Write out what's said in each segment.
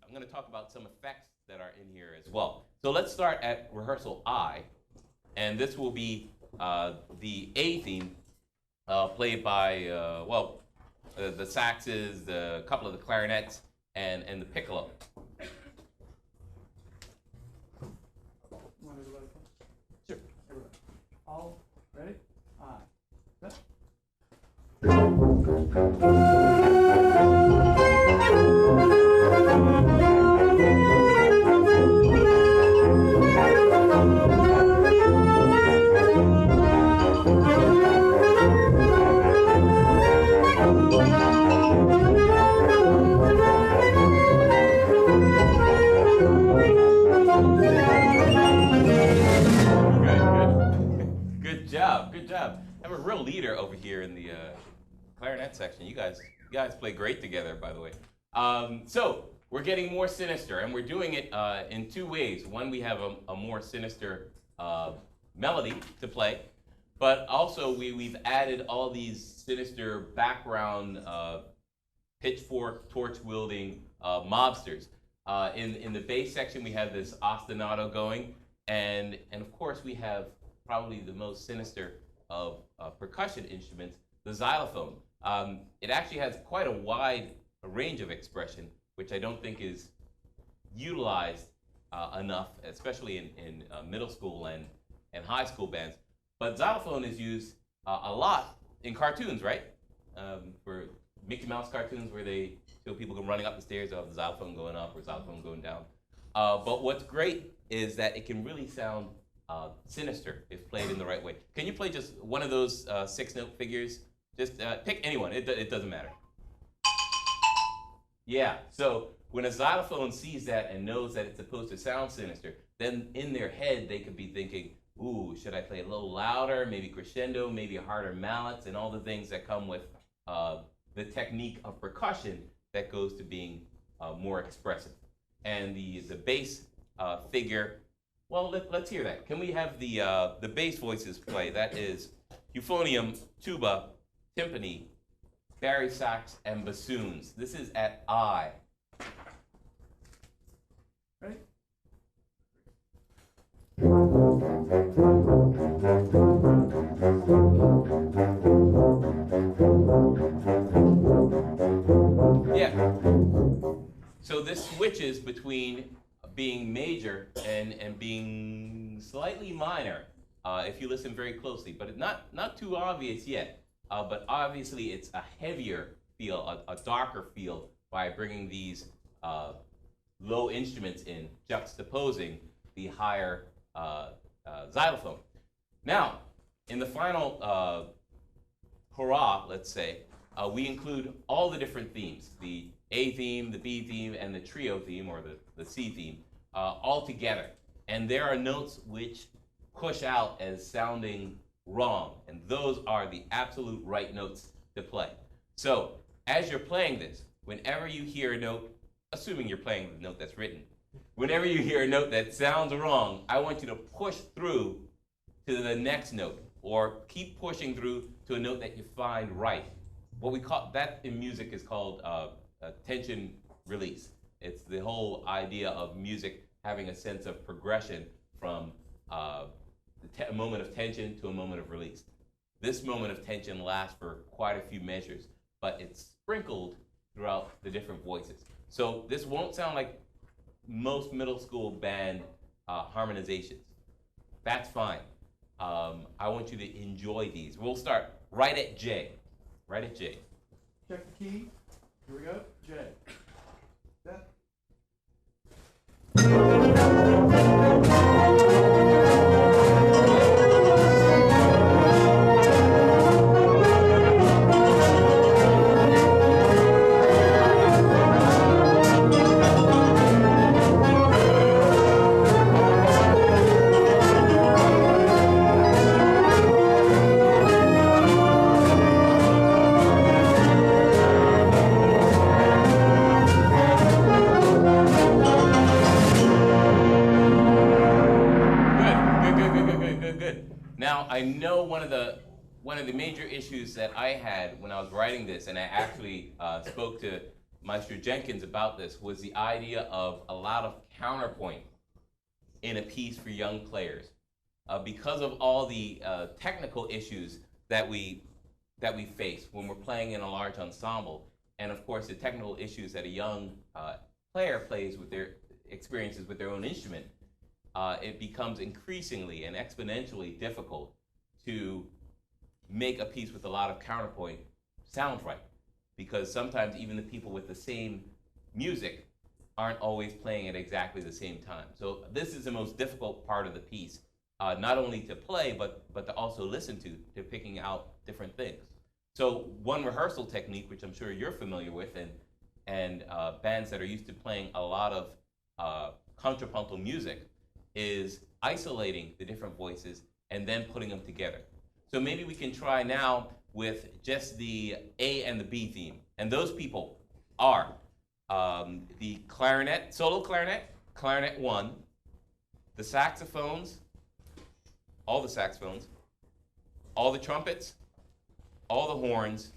I'm going to talk about some effects that are in here as well. So let's start at rehearsal I, and this will be the A theme played by, the saxes, the couple of the clarinets, and the piccolo. Sure. All ready? Set. Good job. I have a real leader over here in the clarinet section. You guys play great together, by the way. So we're getting more sinister, and we're doing it in two ways. One, we have a more sinister melody to play, but also we've added all these sinister background pitchfork, torch-wielding mobsters. In the bass section, we have this ostinato going, and of course we have probably the most sinister of percussion instruments, the xylophone. It actually has quite a wide range of expression, which I don't think is utilized enough, especially in middle school and high school bands. But xylophone is used a lot in cartoons, right? For Mickey Mouse cartoons where they show people running up the stairs, they'll have the xylophone going up or xylophone going down. But what's great is that it can really sound sinister if played in the right way. Can you play just one of those 6-note figures? Just pick anyone, it doesn't matter. Yeah, so when a xylophone sees that and knows that it's supposed to sound sinister, then in their head they could be thinking, ooh, should I play a little louder, maybe crescendo, maybe harder mallets, and all the things that come with the technique of percussion that goes to being more expressive. And the bass figure, well, let's hear that. Can we have the bass voices play? That is euphonium, tuba, timpani, bari sax, and bassoons. This is at I. Ready? Yeah. So this switches between being major and being slightly minor, if you listen very closely, but it's not too obvious yet. But obviously it's a heavier feel, a darker feel by bringing these low instruments in, juxtaposing the higher xylophone. Now, in the final hurrah, let's say, we include all the different themes, the A theme, the B theme, and the trio theme, or the C theme, all together. And there are notes which push out as sounding wrong, and those are the absolute right notes to play. So, as you're playing this, whenever you hear a note, assuming you're playing the note that's written, whenever you hear a note that sounds wrong, I want you to push through to the next note, or keep pushing through to a note that you find right. What we call that in music is called tension release. It's the whole idea of music having a sense of progression from a moment of tension to a moment of release. This moment of tension lasts for quite a few measures, but it's sprinkled throughout the different voices. So this won't sound like most middle school band harmonizations. That's fine. I want you to enjoy these. We'll start right at J. Right at J. Check the key. Here we go. J. Set. I know one of the major issues that I had when I was writing this, and I actually spoke to Maestro Jenkins about this was the idea of a lot of counterpoint in a piece for young players. Because of all the technical issues that we face when we're playing in a large ensemble, and of course the technical issues that a young player plays with their experiences with their own instrument, it becomes increasingly and exponentially difficult to make a piece with a lot of counterpoint sound right, because sometimes even the people with the same music aren't always playing at exactly the same time. So this is the most difficult part of the piece, not only to play, but to also listen to picking out different things. So one rehearsal technique, which I'm sure you're familiar with, and bands that are used to playing a lot of contrapuntal music, is isolating the different voices and then putting them together. So maybe we can try now with just the A and the B theme. And those people are the clarinet, solo clarinet, clarinet 1, the saxophones, all the saxophones, all the trumpets, all the horns,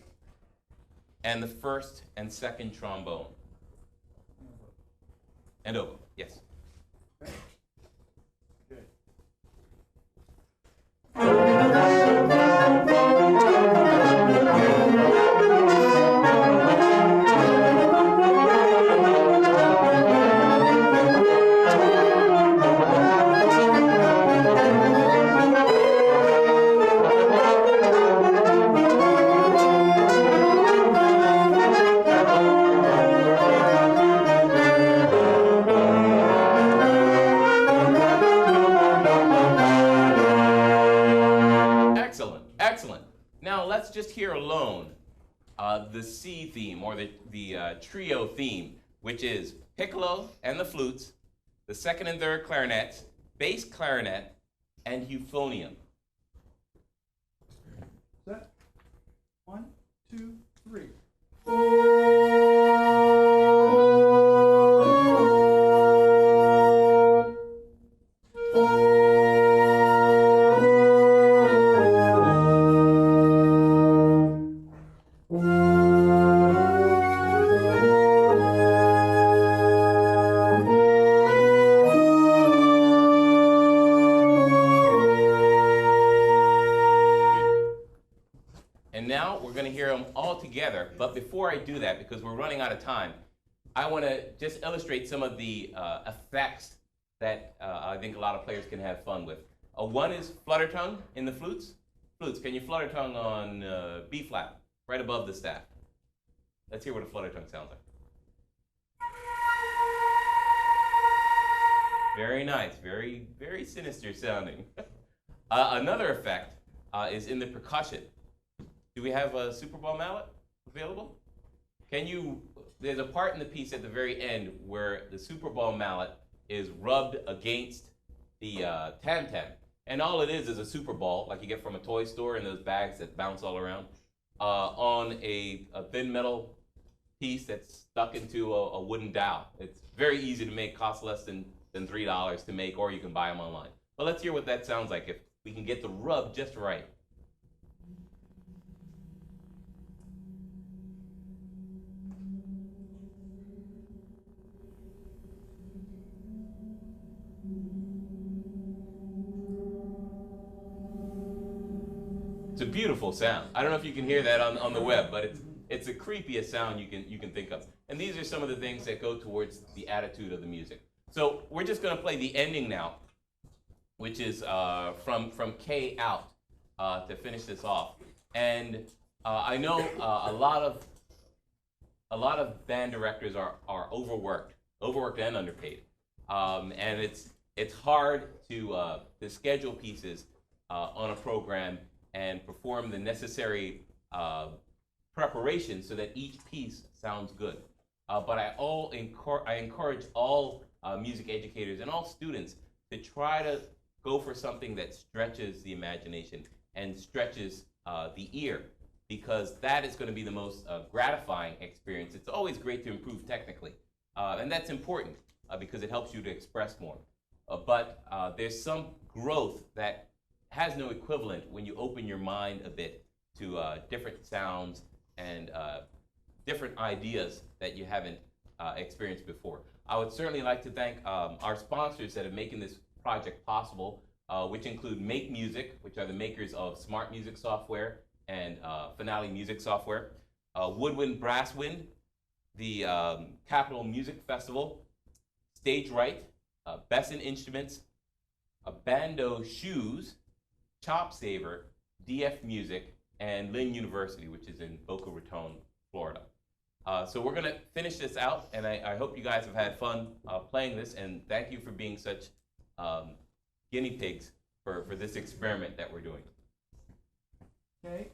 and the first and second trombone. And oboe, yes. Okay. Good. Excellent, excellent. Now let's just hear alone the C theme, or the trio theme, which is piccolo and the flutes, the second and third clarinets, bass clarinet, and euphonium. Set. 1, 2, 3. And now we're going to hear them all together. But before I do that, because we're running out of time, I want to just illustrate some of the effects that I think a lot of players can have fun with. One is flutter tongue in the flutes. Flutes, can you flutter tongue on B flat, right above the staff? Let's hear what a flutter tongue sounds like. Very nice, very, very sinister sounding. Another effect is in the percussion. Do we have a Super Bowl mallet available? There's a part in the piece at the very end where the Super Bowl mallet is rubbed against the tam-tam. And all it is a Super Bowl, like you get from a toy store in those bags that bounce all around, on a thin metal piece that's stuck into a wooden dowel. It's very easy to make, costs less than $3 to make, or you can buy them online. But let's hear what that sounds like if we can get the rub just right. It's a beautiful sound. I don't know if you can hear that on the web, but it's the creepiest sound you can think of. And these are some of the things that go towards the attitude of the music. So we're just going to play the ending now, which is from K out to finish this off. And I know a lot of band directors are overworked and underpaid, and it's hard to schedule pieces on a program and perform the necessary preparation so that each piece sounds good. But I encourage all music educators and all students to try to go for something that stretches the imagination and stretches the ear, because that is going to be the most gratifying experience. It's always great to improve technically, and that's important because it helps you to express more. But there's some growth that has no equivalent when you open your mind a bit to different sounds and different ideas that you haven't experienced before. I would certainly like to thank our sponsors that are making this project possible, which include Make Music, which are the makers of Smart Music software and Finale Music software, Woodwind Brasswind, the Capitol Music Festival, Stage Right, Besson Instruments, Bando Shoes, Chop Saver, DF Music, and Lynn University, which is in Boca Raton, Florida. So we're gonna finish this out, and I hope you guys have had fun playing this, and thank you for being such guinea pigs for this experiment that we're doing. Okay.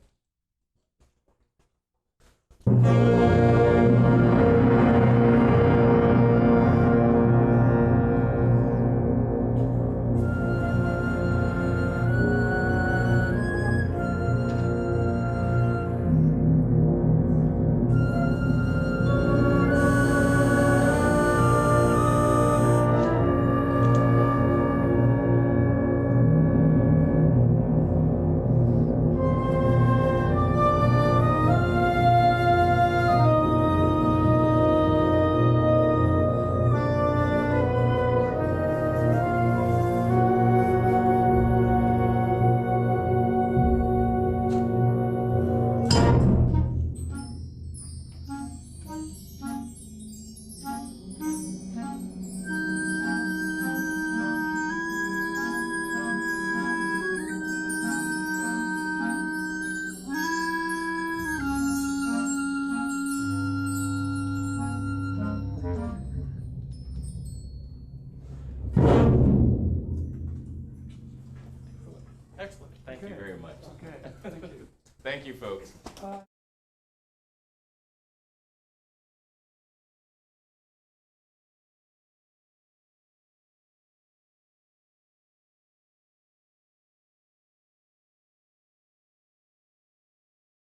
Excellent. Thank you very much. Okay, thank you. Thank you, folks.